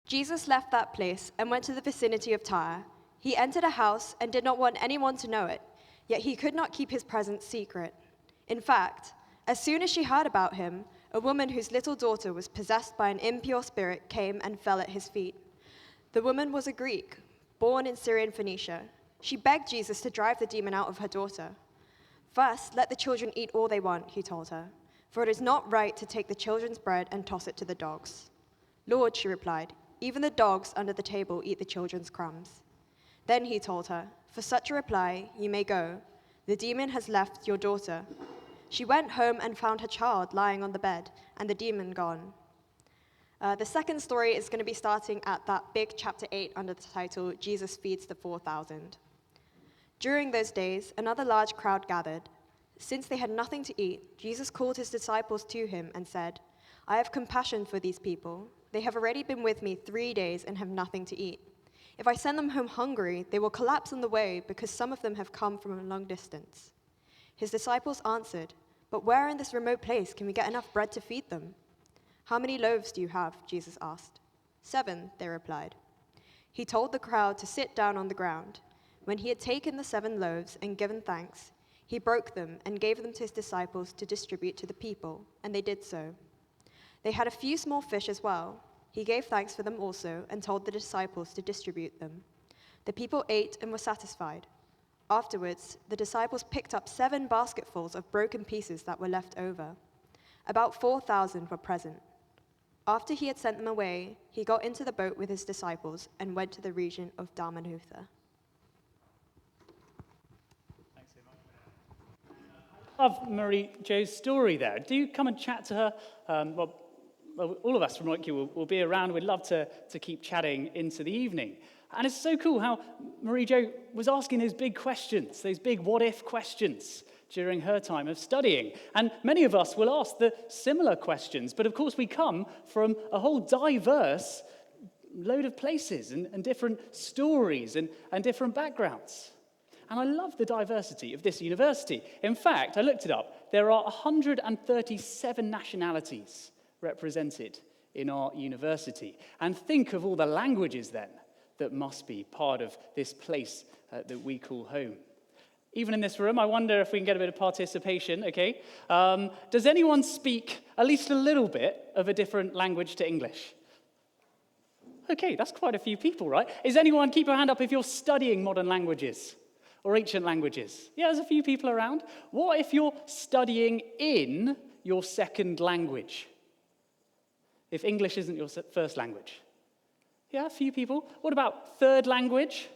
Jesus left that place and went to the vicinity of Tyre. He entered a house and did not want anyone to know it, yet he could not keep his presence secret. In fact, as soon as she heard about him, a woman whose little daughter was possessed by an impure spirit came and fell at his feet. The woman was a Greek, born in Syrian Phoenicia. She begged Jesus to drive the demon out of her daughter. "First, let the children eat all they want," he told her, "for it is not right to take the children's bread and toss it to the dogs." "Lord," she replied, "even the dogs under the table eat the children's crumbs." Then he told her, "For such a reply, you may go. The demon has left your daughter." She went home and found her child lying on the bed, and the demon gone. The second story is going to be starting at that big chapter 8 under the title, Jesus Feeds the 4,000. During those days, another large crowd gathered. Since they had nothing to eat, Jesus called his disciples to him and said, "I have compassion for these people. They have already been with me 3 days and have nothing to eat. If I send them home hungry, they will collapse on the way because some of them have come from a long distance." His disciples answered, "But where in this remote place can we get enough bread to feed them?" "How many loaves do you have?" Jesus asked. 7, they replied. He told the crowd to sit down on the ground. When he had taken the 7 loaves and given thanks, he broke them and gave them to his disciples to distribute to the people, and they did so. They had a few small fish as well. He gave thanks for them also and told the disciples to distribute them. The people ate and were satisfied. Afterwards, the disciples picked up 7 basketfuls of broken pieces that were left over. About 4,000 were present. After he had sent them away, he got into the boat with his disciples and went to the region of Dalmanutha. Thanks so much. I love Marie Jo's story there. Do come and chat to her. Well, all of us from OICCU will be around. We'd love to keep chatting into the evening. And it's so cool how Marie Jo was asking those big questions, those big what-if questions during her time of studying. And many of us will ask the similar questions, but of course we come from a whole diverse load of places and different stories and different backgrounds. And I love the diversity of this university. In fact, I looked it up. There are 137 nationalities represented in our university. And think of all the languages then that must be part of this place that we call home. Even in this room, I wonder if we can get a bit of participation, okay? Does anyone speak at least a little bit of a different language to English? Okay, that's quite a few people, right? Keep your hand up if you're studying modern languages or ancient languages. Yeah, there's a few people around. What if you're studying in your second language? If English isn't your first language? Yeah, a few people. What about third language?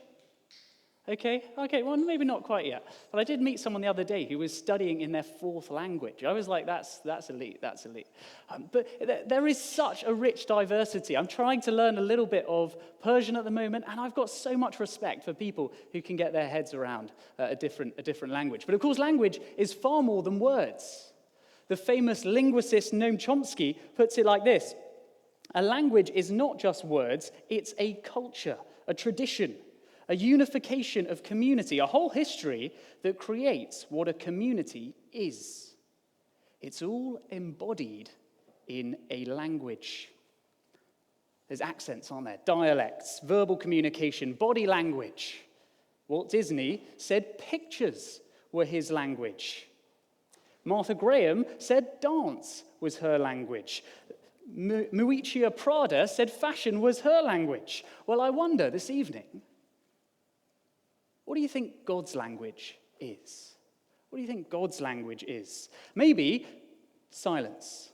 Okay, well, maybe not quite yet. But I did meet someone the other day who was studying in their fourth language. I was like, that's elite. But there is such a rich diversity. I'm trying to learn a little bit of Persian at the moment, and I've got so much respect for people who can get their heads around a different language. But of course, language is far more than words. The famous linguist Noam Chomsky puts it like this: a language is not just words, it's a culture, a tradition, a unification of community, a whole history that creates what a community is. It's all embodied in a language. There's accents, aren't there? Dialects, verbal communication, body language. Walt Disney said pictures were his language. Martha Graham said dance was her language. Muichia Prada said fashion was her language. Well, I wonder this evening, what do you think God's language is? What do you think God's language is? Maybe silence.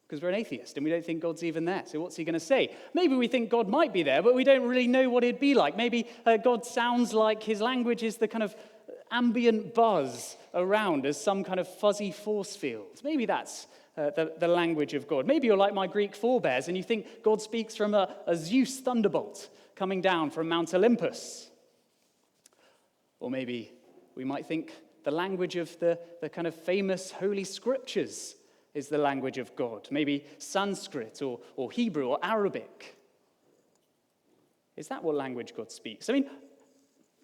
Because we're an atheist and we don't think God's even there. So what's he going to say? Maybe we think God might be there, but we don't really know what it'd be like. Maybe God sounds like his language is the kind of ambient buzz around as some kind of fuzzy force field. Maybe that's the language of God. Maybe you're like my Greek forebears and you think God speaks from a Zeus thunderbolt coming down from Mount Olympus. Or maybe we might think the language of the kind of famous holy scriptures is the language of God. Maybe Sanskrit or Hebrew or Arabic. Is that what language God speaks? I mean,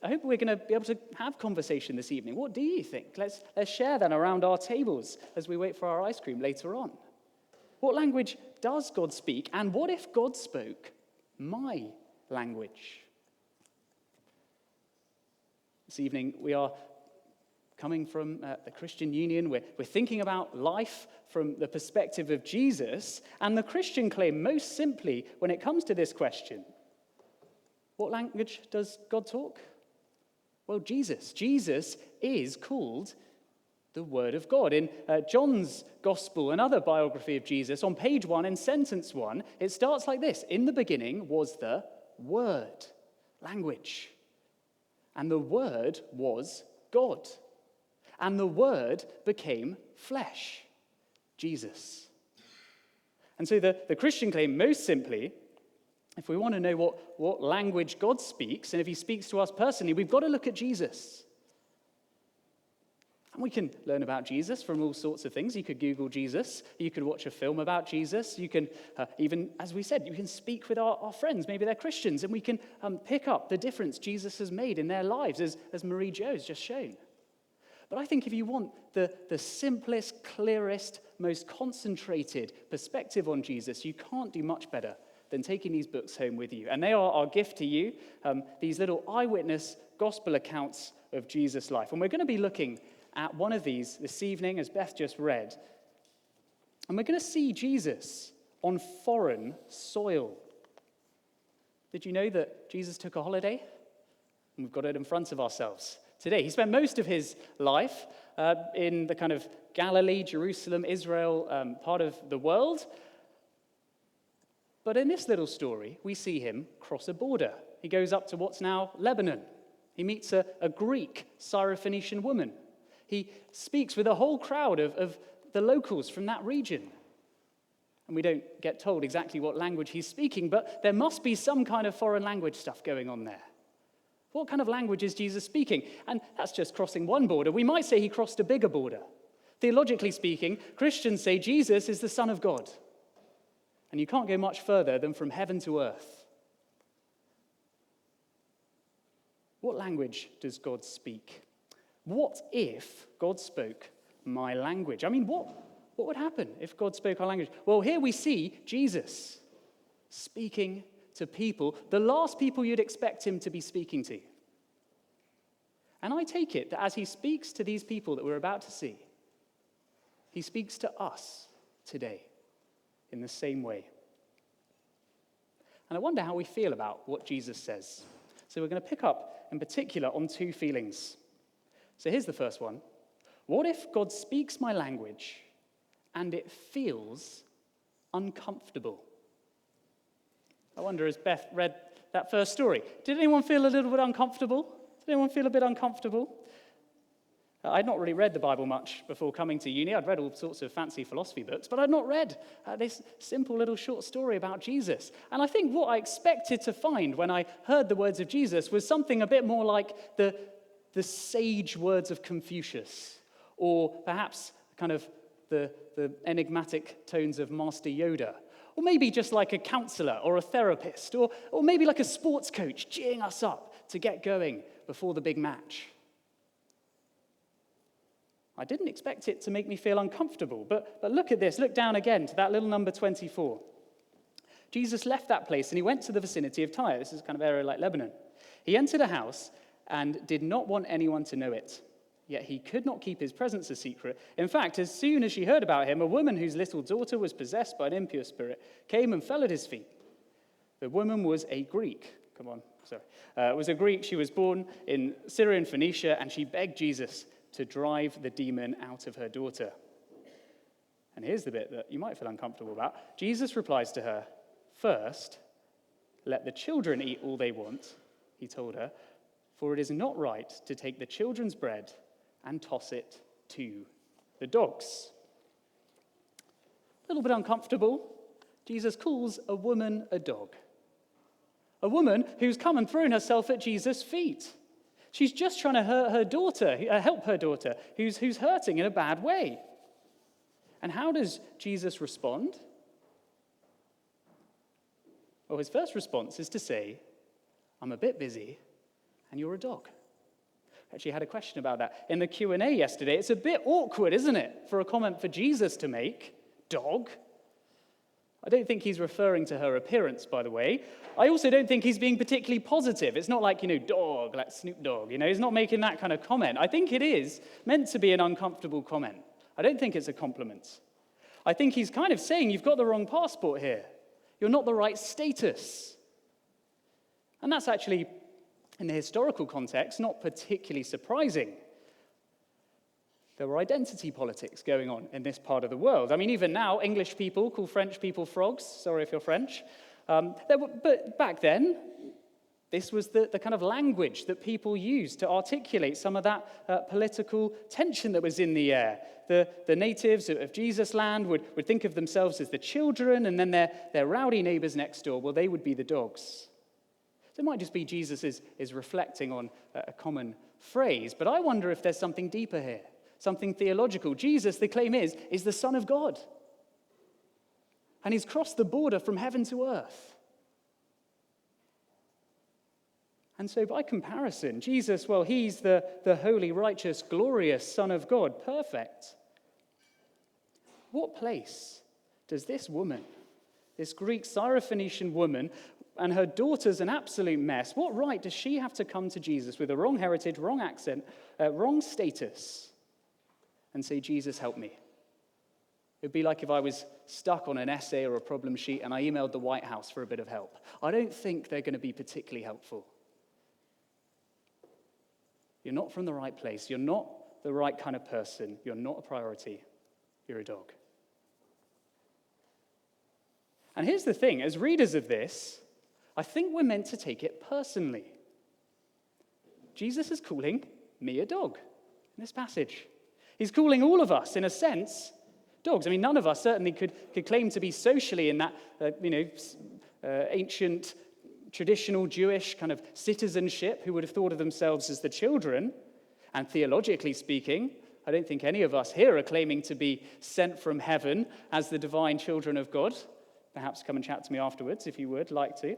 I hope we're going to be able to have conversation this evening. What do you think? Let's share that around our tables as we wait for our ice cream later on. What language does God speak? And what if God spoke my language? This evening, we are coming from the Christian Union. We're thinking about life from the perspective of Jesus. And the Christian claim, most simply, when it comes to this question, what language does God talk? Well, Jesus. Jesus is called the Word of God. In John's Gospel, another biography of Jesus, on page 1 in sentence 1, it starts like this. In the beginning was the Word, language. And the Word was God. And the Word became flesh, Jesus. And so the Christian claim, most simply, if we want to know what language God speaks, and if he speaks to us personally, we've got to look at Jesus. And we can learn about Jesus from all sorts of things. You could Google Jesus. You could watch a film about Jesus. You can, even, as we said, you can speak with our friends. Maybe they're Christians. And we can pick up the difference Jesus has made in their lives, as Marie Jo has just shown. But I think if you want the simplest, clearest, most concentrated perspective on Jesus, you can't do much better than taking these books home with you. And they are our gift to you, these little eyewitness gospel accounts of Jesus' life. And we're going to be looking at one of these this evening, as Beth just read. And we're going to see Jesus on foreign soil. Did you know that Jesus took a holiday? And we've got it in front of ourselves today. He spent most of his life in the kind of Galilee, Jerusalem, Israel part of the world. But in this little story, we see him cross a border. He goes up to what's now Lebanon. He meets a Greek Syrophoenician woman. He speaks with a whole crowd of the locals from that region. And we don't get told exactly what language he's speaking, but there must be some kind of foreign language stuff going on there. What kind of language is Jesus speaking? And that's just crossing one border. We might say he crossed a bigger border. Theologically speaking, Christians say Jesus is the Son of God. And you can't go much further than from heaven to earth. What language does God speak? What if God spoke my language? I mean, what would happen if God spoke our language? Well, here we see Jesus speaking to people, the last people you'd expect him to be speaking to. And I take it that as he speaks to these people that we're about to see, he speaks to us today in the same way. And I wonder how we feel about what Jesus says. So we're going to pick up in particular on two feelings. So here's the first one. What if God speaks my language and it feels uncomfortable? I wonder, as Beth read that first story, did anyone feel a little bit uncomfortable? Did anyone feel a bit uncomfortable? I'd not really read the Bible much before coming to uni. I'd read all sorts of fancy philosophy books, but I'd not read this simple little short story about Jesus. And I think what I expected to find when I heard the words of Jesus was something a bit more like the sage words of Confucius, or perhaps kind of the enigmatic tones of Master Yoda, or maybe just like a counselor or a therapist, or maybe like a sports coach cheering us up to get going before the big match. I didn't expect it to make me feel uncomfortable, but look at this. Look down again to that little number 24. Jesus left that place and he went to the vicinity of Tyre. This is kind of area like Lebanon. He entered a house and did not want anyone to know it. Yet he could not keep his presence a secret. In fact, as soon as she heard about him, a woman whose little daughter was possessed by an impure spirit came and fell at his feet. The woman was a Greek. Was a Greek. She was born in Syrian Phoenicia, and she begged Jesus to drive the demon out of her daughter. And here's the bit that you might feel uncomfortable about. Jesus replies to her, "First, let the children eat all they want," he told her, "for it is not right to take the children's bread and toss it to the dogs." A little bit uncomfortable. Jesus calls a woman a dog. A woman who's come and thrown herself at Jesus' feet. She's just trying to help her daughter, who's hurting in a bad way. And how does Jesus respond? Well, his first response is to say, "I'm a bit busy, and you're a dog." I actually had a question about that in the Q&A yesterday. It's a bit awkward, isn't it, for a comment for Jesus to make, dog? I don't think he's referring to her appearance, by the way. I also don't think he's being particularly positive. It's not like, dog, like Snoop Dogg. He's not making that kind of comment. I think it is meant to be an uncomfortable comment. I don't think it's a compliment. I think he's kind of saying, you've got the wrong passport here. You're not the right status. And that's actually, in the historical context, not particularly surprising. There were identity politics going on in this part of the world. I mean, even now, English people call French people frogs. Sorry if you're French. But back then, this was the kind of language that people used to articulate some of that political tension that was in the air. The natives of Jesus' land would think of themselves as the children, and then their rowdy neighbors next door, well, they would be the dogs. So it might just be Jesus is reflecting on a common phrase, but I wonder if there's something deeper here. Something theological. Jesus, the claim is the Son of God. And he's crossed the border from heaven to earth. And so by comparison, Jesus, well, he's the holy, righteous, glorious Son of God, perfect. What place does this woman, this Greek Syrophoenician woman, and her daughter's an absolute mess, what right does she have to come to Jesus with a wrong heritage, wrong accent, wrong status, and say, Jesus, help me? It would be like if I was stuck on an essay or a problem sheet and I emailed the White House for a bit of help. I don't think they're going to be particularly helpful. You're not from the right place. You're not the right kind of person. You're not a priority. You're a dog. And here's the thing. As readers of this, I think we're meant to take it personally. Jesus is calling me a dog in this passage. He's calling all of us, in a sense, dogs. I mean, none of us certainly could claim to be socially in that, ancient, traditional Jewish kind of citizenship who would have thought of themselves as the children. And theologically speaking, I don't think any of us here are claiming to be sent from heaven as the divine children of God. Perhaps come and chat to me afterwards if you would like to.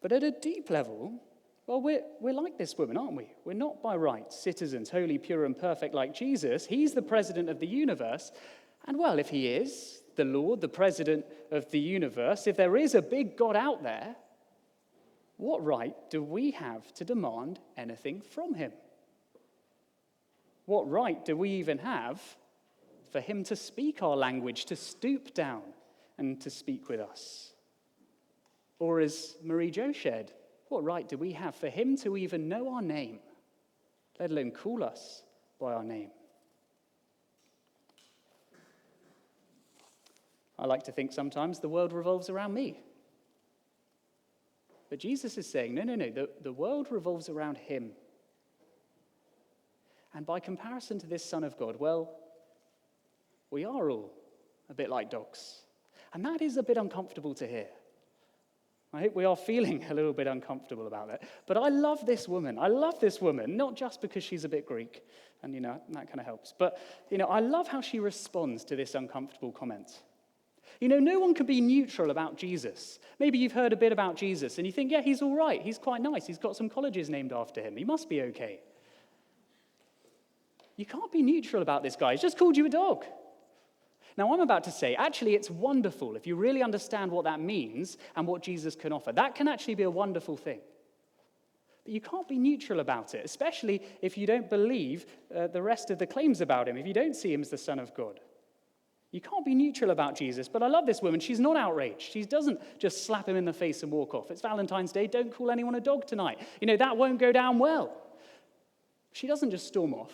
But at a deep level, well, we're like this woman, aren't we? We're not by right citizens, holy, pure, and perfect like Jesus. He's the president of the universe. And well, if he is the Lord, the president of the universe, if there is a big God out there, what right do we have to demand anything from him? What right do we even have for him to speak our language, to stoop down and to speak with us? Or as Marie Jo shared, what right do we have for him to even know our name, let alone call us by our name? I like to think sometimes the world revolves around me. But Jesus is saying, no, the world revolves around him. And by comparison to this Son of God, well, we are all a bit like dogs. And that is a bit uncomfortable to hear. I hope we are feeling a little bit uncomfortable about it. But I love this woman. I love this woman, not just because she's a bit Greek, and, that kind of helps. But, I love how she responds to this uncomfortable comment. No one can be neutral about Jesus. Maybe you've heard a bit about Jesus, and you think, yeah, he's all right. He's quite nice. He's got some colleges named after him. He must be okay. You can't be neutral about this guy. He's just called you a dog. Now, I'm about to say, actually, it's wonderful if you really understand what that means and what Jesus can offer. That can actually be a wonderful thing. But you can't be neutral about it, especially if you don't believe the rest of the claims about him, if you don't see him as the Son of God. You can't be neutral about Jesus. But I love this woman. She's not outraged. She doesn't just slap him in the face and walk off. It's Valentine's Day. Don't call anyone a dog tonight. That won't go down well. She doesn't just storm off.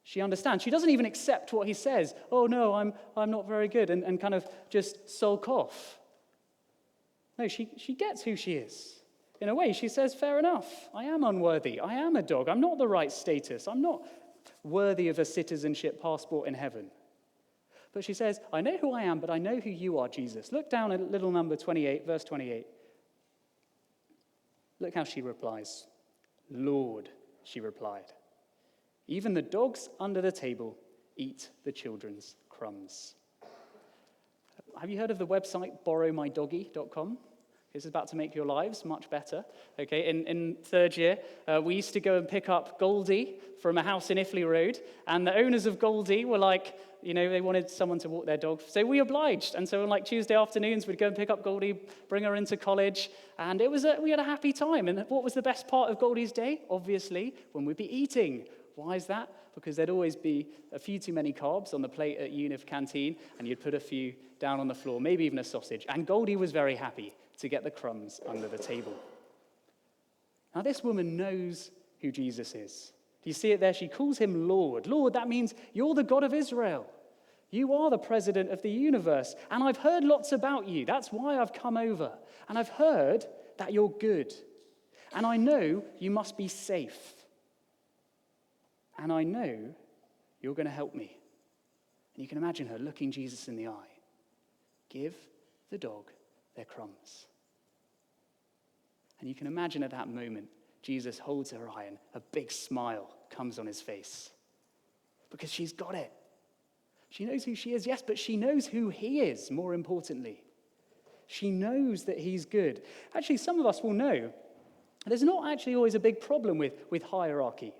She understands. She doesn't even accept what he says. Oh, no, I'm not very good, and kind of just sulk off. No, she gets who she is. In a way, she says, fair enough. I am unworthy. I am a dog. I'm not the right status. I'm not worthy of a citizenship passport in heaven. But she says, I know who I am, but I know who you are, Jesus. Look down at little number 28, verse 28. Look how she replies. Lord, she replied. Even the dogs under the table eat the children's crumbs. Have you heard of the website borrowmydoggy.com? This is about to make your lives much better. Okay, in third year, we used to go and pick up Goldie from a house in Iffley Road, and the owners of Goldie were like, they wanted someone to walk their dog, so we obliged. And so on like Tuesday afternoons, we'd go and pick up Goldie, bring her into college, and we had a happy time. And what was the best part of Goldie's day? Obviously, when we'd be eating. Why is that? Because there'd always be a few too many carbs on the plate at Unif canteen, and you'd put a few down on the floor, maybe even a sausage. And Goldie was very happy to get the crumbs under the table. Now, this woman knows who Jesus is. Do you see it there? She calls him Lord. Lord, that means you're the God of Israel. You are the president of the universe, and I've heard lots about you. That's why I've come over. And I've heard that you're good. And I know you must be safe. And I know you're going to help me. And you can imagine her looking Jesus in the eye. Give the dog their crumbs. And you can imagine at that moment, Jesus holds her eye and a big smile comes on his face. Because she's got it. She knows who she is, yes, but she knows who he is, more importantly. She knows that he's good. Actually, some of us will know there's not actually always a big problem with hierarchy.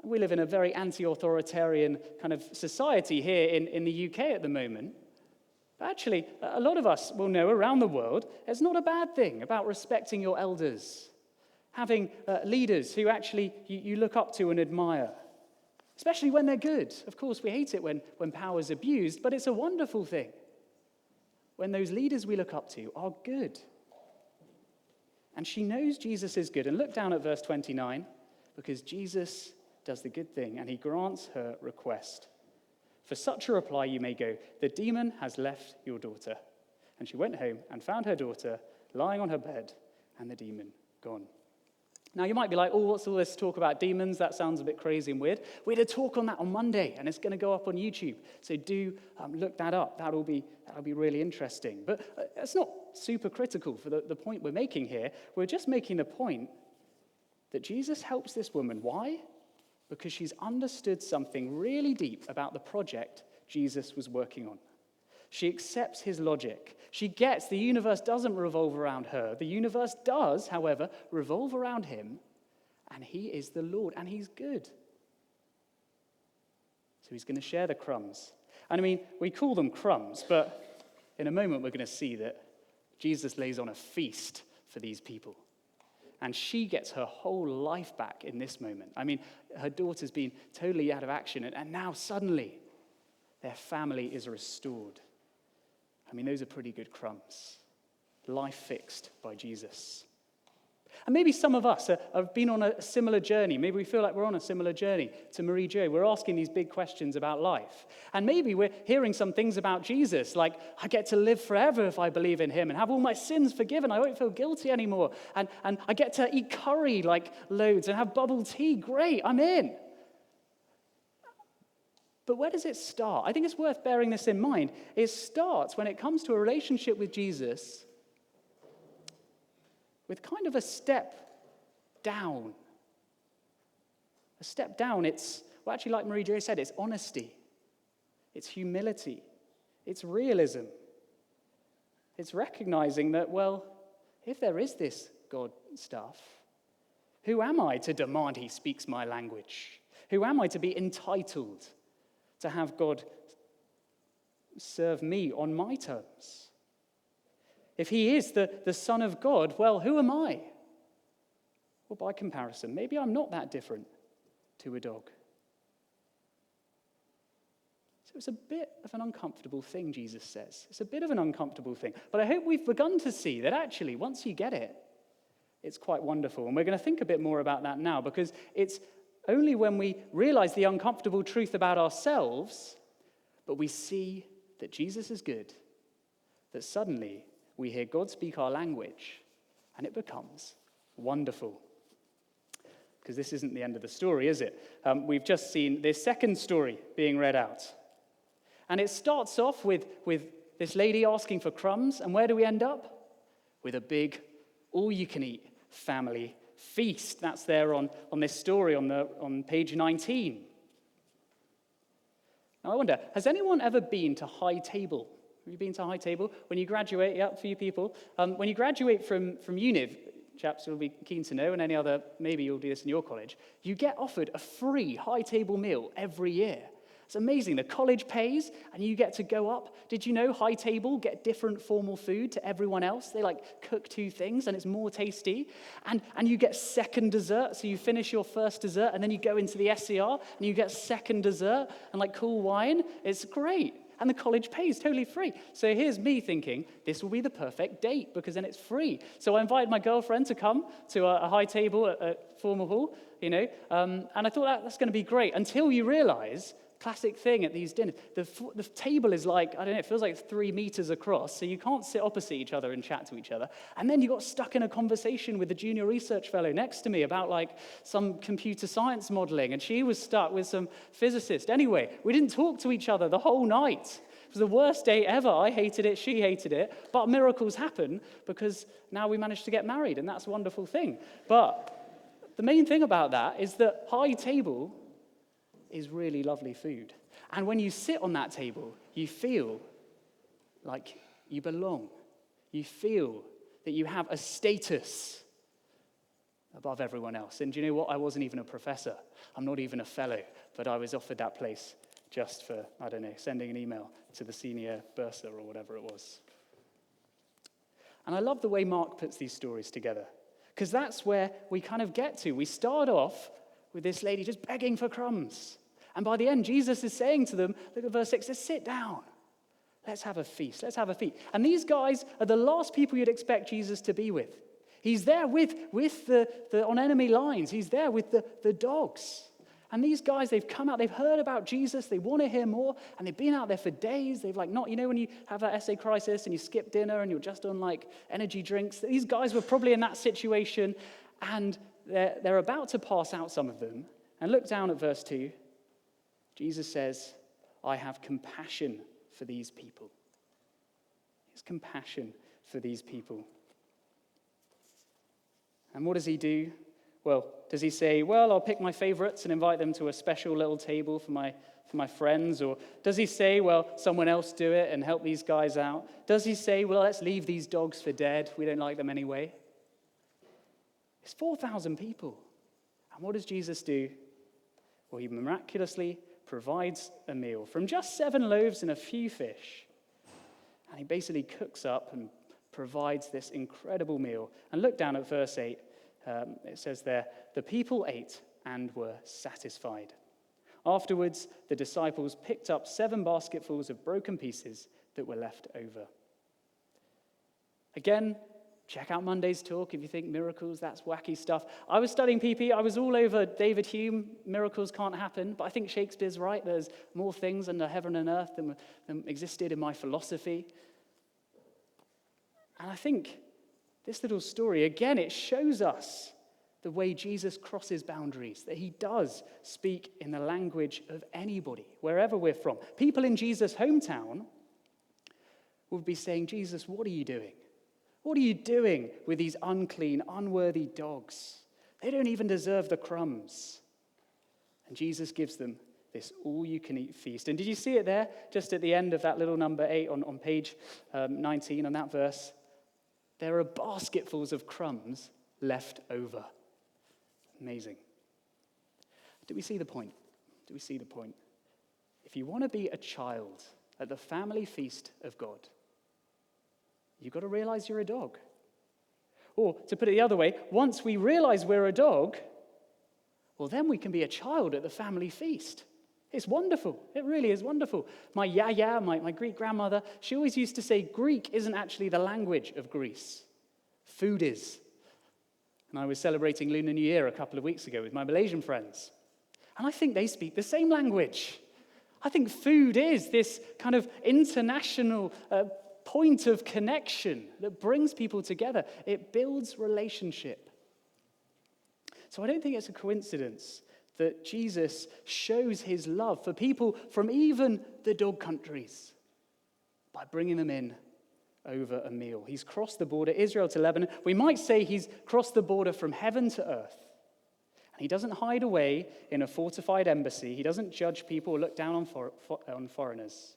We live in a very anti-authoritarian kind of society here in the UK at the moment. But actually, a lot of us will know around the world, it's not a bad thing about respecting your elders, having leaders who actually you look up to and admire, especially when they're good. Of course, we hate it when power's abused, but it's a wonderful thing when those leaders we look up to are good. And she knows Jesus is good. And look down at verse 29, because Jesus does the good thing, and he grants her request. For such a reply you may go, the demon has left your daughter. And she went home and found her daughter lying on her bed, and the demon gone. Now you might be like, what's all this talk about demons? That sounds a bit crazy and weird. We had a talk on that on Monday, and it's going to go up on YouTube. So do look that up. That'll be really interesting. But it's not super critical for the point we're making here. We're just making the point that Jesus helps this woman. Why? Because she's understood something really deep about the project Jesus was working on. She accepts his logic. She gets the universe doesn't revolve around her. The universe does, however, revolve around him, and he is the Lord, and he's good. So he's going to share the crumbs. And I mean, we call them crumbs, but in a moment we're going to see that Jesus lays on a feast for these people. And she gets her whole life back in this moment. I mean, her daughter's been totally out of action, and now suddenly their family is restored. I mean, those are pretty good crumbs. Life fixed by Jesus. And maybe some of us have been on a similar journey. Maybe we feel like we're on a similar journey to Marie Jo. We're asking these big questions about life. And maybe we're hearing some things about Jesus, like, I get to live forever if I believe in him and have all my sins forgiven. I won't feel guilty anymore. And I get to eat curry like loads and have bubble tea. Great, I'm in. But where does it start? I think it's worth bearing this in mind. It starts when it comes to a relationship with Jesus with kind of a step down. A step down, it's, well, actually, like Marie Jo said, it's honesty. It's humility. It's realism. It's recognizing that, well, if there is this God stuff, who am I to demand he speaks my language? Who am I to be entitled to have God serve me on my terms? If he is the Son of God, well, who am I? Well, by comparison, maybe I'm not that different to a dog. So it's a bit of an uncomfortable thing, Jesus says. It's a bit of an uncomfortable thing. But I hope we've begun to see that actually, once you get it, it's quite wonderful. And we're going to think a bit more about that now, because it's only when we realize the uncomfortable truth about ourselves, but we see that Jesus is good, that suddenly we hear God speak our language, and it becomes wonderful. Because this isn't the end of the story, is it? We've just seen this second story being read out. And it starts off with this lady asking for crumbs, and where do we end up? With a big, all-you-can-eat family feast. That's there on this story on page 19. Now I wonder, has anyone ever been to High Table Have you been to High Table? When you graduate, a few people. When you graduate from Univ, chaps will be keen to know, and any other, maybe you'll do this in your college, you get offered a free High Table meal every year. It's amazing. The college pays, and you get to go up. Did you know High Table get different formal food to everyone else? They cook 2 things, and it's more tasty. And you get second dessert, so you finish your first dessert, and then you go into the SCR, and you get second dessert and cool wine. It's great. And the college pays totally free. So here's me thinking, this will be the perfect date because then it's free. So I invited my girlfriend to come to a High Table at Formal Hall, and I thought that's going to be great until you realize, classic thing at these dinners, the table is it feels like 3 meters across, so you can't sit opposite each other and chat to each other. And then you got stuck in a conversation with the junior research fellow next to me about some computer science modeling, and she was stuck with some physicist. Anyway, we didn't talk to each other the whole night. It was the worst day ever. I hated it, she hated it, but miracles happen because now we managed to get married, and that's a wonderful thing. But the main thing about that is that High Table is really lovely food. And when you sit on that table, you feel like you belong. You feel that you have a status above everyone else. And do you know what? I wasn't even a professor. I'm not even a fellow, but I was offered that place just for, sending an email to the senior bursar or whatever it was. And I love the way Mark puts these stories together, because that's where we kind of get to. We start off with this lady just begging for crumbs. And by the end, Jesus is saying to them, look at verse 6, just sit down. Let's have a feast. Let's have a feast. And these guys are the last people you'd expect Jesus to be with. He's there with the on enemy lines. He's there with the dogs. And these guys, they've come out, they've heard about Jesus, they want to hear more, and they've been out there for days. They've not, when you have that essay crisis and you skip dinner and you're just on energy drinks. These guys were probably in that situation, and they're about to pass out, some of them. And look down at verse 2. Jesus says, I have compassion for these people. He has compassion for these people. And what does he do? Well, does he say, I'll pick my favorites and invite them to a special little table for my friends? Or does he say, someone else do it and help these guys out? Does he say, let's leave these dogs for dead. We don't like them anyway. It's 4,000 people. And what does Jesus do? Well, he miraculously provides a meal from just 7 loaves and a few fish. And he basically cooks up and provides this incredible meal. And look down at verse 8. It says there, the people ate and were satisfied. Afterwards, the disciples picked up 7 basketfuls of broken pieces that were left over. Again, check out Monday's talk if you think miracles, that's wacky stuff. I was studying PP. I was all over David Hume. Miracles can't happen. But I think Shakespeare's right. There's more things under heaven and earth than existed in my philosophy. And I think this little story, again, it shows us the way Jesus crosses boundaries, that he does speak in the language of anybody, wherever we're from. People in Jesus' hometown would be saying, Jesus, what are you doing? What are you doing with these unclean, unworthy dogs? They don't even deserve the crumbs. And Jesus gives them this all-you-can-eat feast. And did you see it there, just at the end of that little number 8 on page 19, on that verse? There are basketfuls of crumbs left over. Amazing. Do we see the point? Do we see the point? If you want to be a child at the family feast of God, you've got to realize you're a dog. Or, to put it the other way, once we realize we're a dog, well, then we can be a child at the family feast. It's wonderful. It really is wonderful. My yaya, my Greek grandmother, she always used to say Greek isn't actually the language of Greece. Food is. And I was celebrating Lunar New Year a couple of weeks ago with my Malaysian friends. And I think they speak the same language. I think food is this kind of international point of connection that brings people together. It builds relationship. So I don't think it's a coincidence that Jesus shows his love for people from even the dog countries by bringing them in over a meal. He's crossed the border, Israel to Lebanon. We might say he's crossed the border from heaven to earth. And he doesn't hide away in a fortified embassy. He doesn't judge people or look down on foreigners.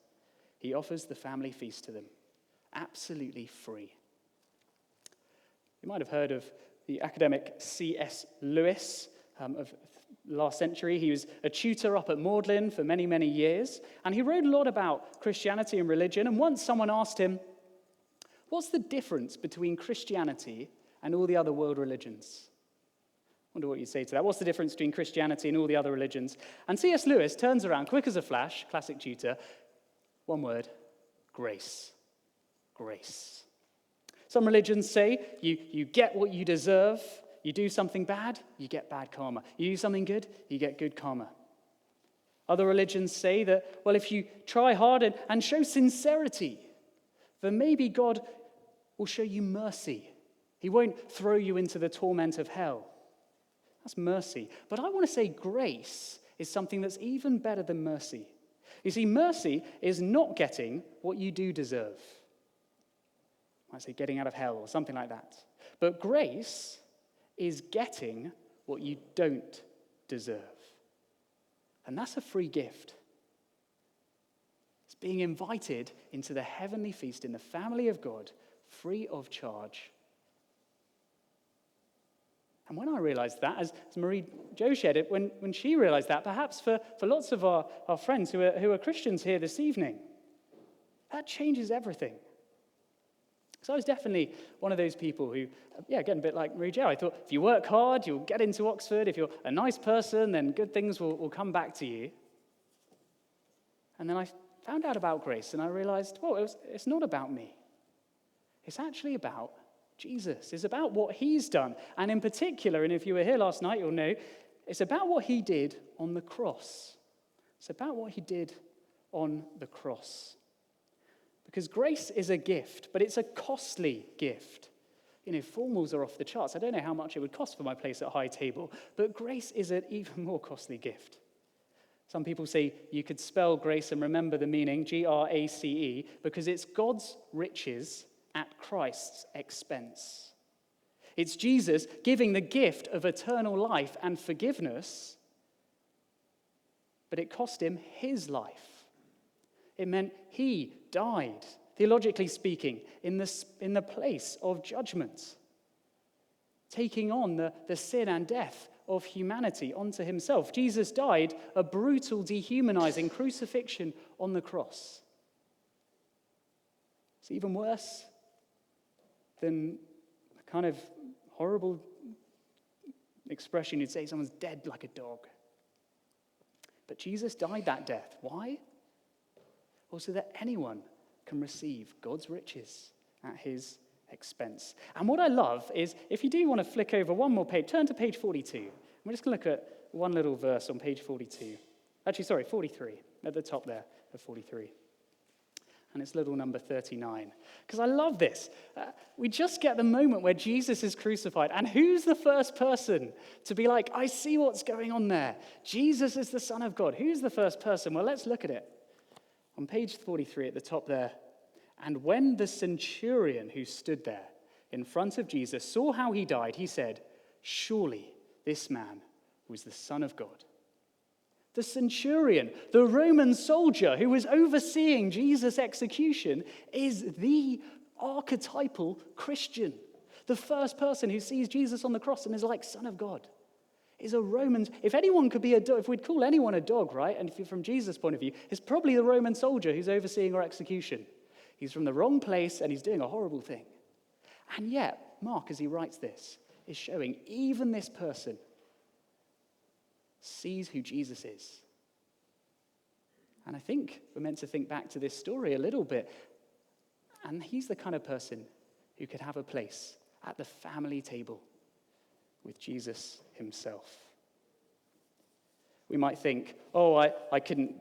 He offers the family feast to them, absolutely free. You might have heard of the academic C.S. Lewis of last century. He was a tutor up at Magdalen for many, many years, and he wrote a lot about Christianity and religion. And once someone asked him, what's the difference between Christianity and all the other world religions? I wonder what you'd say to that. What's the difference between Christianity and all the other religions? And C.S. Lewis turns around, quick as a flash, classic tutor, one word, grace. Grace. Some religions say you get what you deserve. You do something bad, you get bad karma. You do something good, you get good karma. Other religions say that, well, if you try hard and show sincerity, then maybe God will show you mercy. He won't throw you into the torment of hell. That's mercy. But I want to say grace is something that's even better than mercy. You see, mercy is not getting what you do deserve. I might say getting out of hell or something like that. But grace is getting what you don't deserve. And that's a free gift. It's being invited into the heavenly feast in the family of God, free of charge. And when I realized that, as Marie Jo shared it, when she realized that, perhaps for lots of our friends who are Christians here this evening, that changes everything. So I was definitely one of those people who, again, a bit like Marie Jo, I thought if you work hard, you'll get into Oxford. If you're a nice person, then good things will come back to you. And then I found out about grace, and I realized, well, it's not about me. It's actually about Jesus. It's about what he's done. And in particular, and if you were here last night, you'll know, it's about what he did on the cross. It's about what he did on the cross. Because grace is a gift, but it's a costly gift. You know, formals are off the charts. I don't know how much it would cost for my place at High Table, but grace is an even more costly gift. Some people say you could spell grace and remember the meaning, Grace, because it's God's riches at Christ's expense. It's Jesus giving the gift of eternal life and forgiveness, but it cost him his life. It meant he died, theologically speaking, in the place of judgment, taking on the sin and death of humanity onto himself. Jesus died a brutal, dehumanizing crucifixion on the cross. It's even worse than the kind of horrible expression you'd say someone's dead like a dog. But Jesus died that death. Why? Well, so that anyone can receive God's riches at his expense. And what I love is, if you do want to flick over one more page, turn to page 42. We're just going to look at one little verse on page 42. Actually, sorry, 43, at the top there of 43. And it's little number 39. Because I love this. We just get the moment where Jesus is crucified. And who's the first person to be like, I see what's going on there. Jesus is the Son of God. Who's the first person? Well, let's look at it. On page 43 at the top there, and when the centurion who stood there in front of Jesus saw how he died, he said, surely this man was the Son of God. The centurion, the Roman soldier who was overseeing Jesus' execution, is the archetypal Christian. The first person who sees Jesus on the cross and is like, Son of God. Is a Roman. If anyone could be a dog, if we'd call anyone a dog, right, and if you're from Jesus' point of view, it's probably the Roman soldier who's overseeing our execution. He's from the wrong place and he's doing a horrible thing. And yet, Mark, as he writes this, is showing even this person sees who Jesus is. And I think we're meant to think back to this story a little bit. And he's the kind of person who could have a place at the family table with Jesus himself. We might think, oh, I couldn't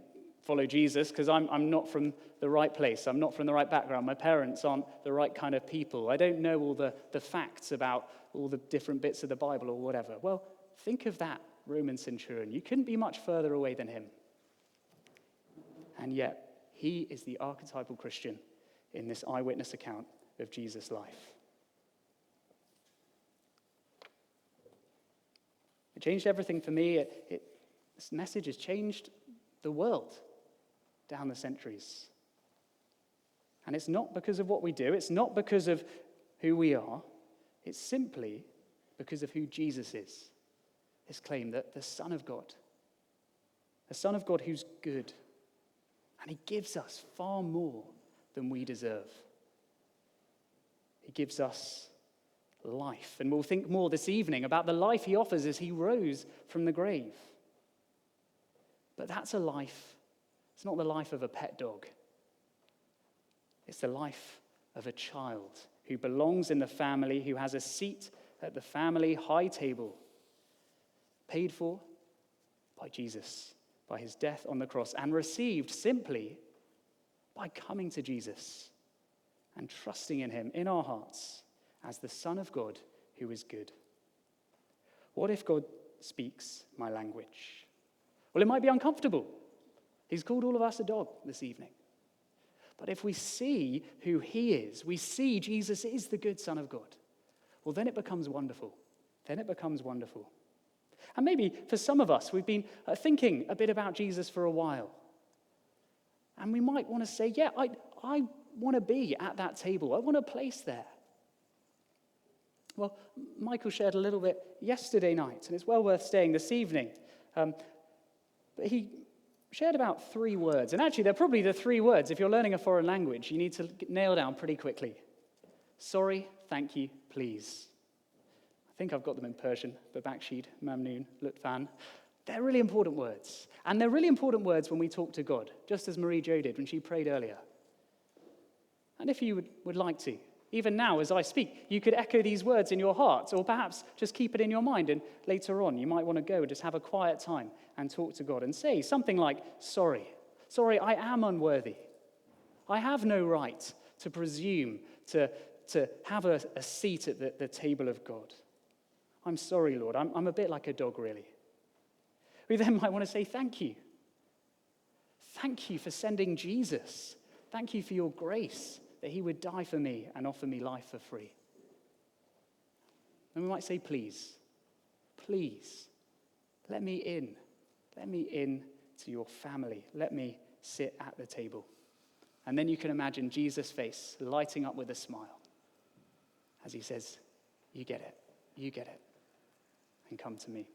follow Jesus because I'm not from the right place. I'm not from the right background. My parents aren't the right kind of people. I don't know all the facts about all the different bits of the Bible or whatever. Well, think of that Roman centurion. You couldn't be much further away than him. And yet, he is the archetypal Christian in this eyewitness account of Jesus' life. It changed everything for me. This message has changed the world down the centuries. And it's not because of what we do. It's not because of who we are. It's simply because of who Jesus is. This claim that the Son of God who's good, and he gives us far more than we deserve. He gives us life, and we'll think more this evening about the life he offers as he rose from the grave. But that's a life, it's not the life of a pet dog. It's the life of a child who belongs in the family, who has a seat at the family high table, paid for by Jesus, by his death on the cross, and received simply by coming to Jesus and trusting in him in our hearts as the Son of God who is good. What if God speaks my language? Well, it might be uncomfortable. He's called all of us a dog this evening. But if we see who he is, we see Jesus is the good Son of God, well, then it becomes wonderful. Then it becomes wonderful. And maybe for some of us, we've been thinking a bit about Jesus for a while. And we might want to say, yeah, I want to be at that table. I want a place there. Well, Michael shared a little bit yesterday night, and it's well worth staying this evening. But he shared about 3 words. And actually, they're probably the 3 words. If you're learning a foreign language, you need to nail down pretty quickly. Sorry, thank you, please. I think I've got them in Persian. Babakshid, Mamnoon, Lutfan. They're really important words. And they're really important words when we talk to God, just as Marie Jo did when she prayed earlier. And if you would like to, even now as I speak, you could echo these words in your heart, or perhaps just keep it in your mind, and later on you might want to go and just have a quiet time and talk to God and say something like, sorry, I am unworthy. I have no right to presume to have a seat at the table of God. I'm sorry, Lord, I'm a bit like a dog, really. We then might want to say thank you. Thank you for sending Jesus. Thank you for your grace, that he would die for me and offer me life for free. And we might say, please, let me in. Let me in to your family. Let me sit at the table. And then you can imagine Jesus' face lighting up with a smile as he says, you get it, and come to me.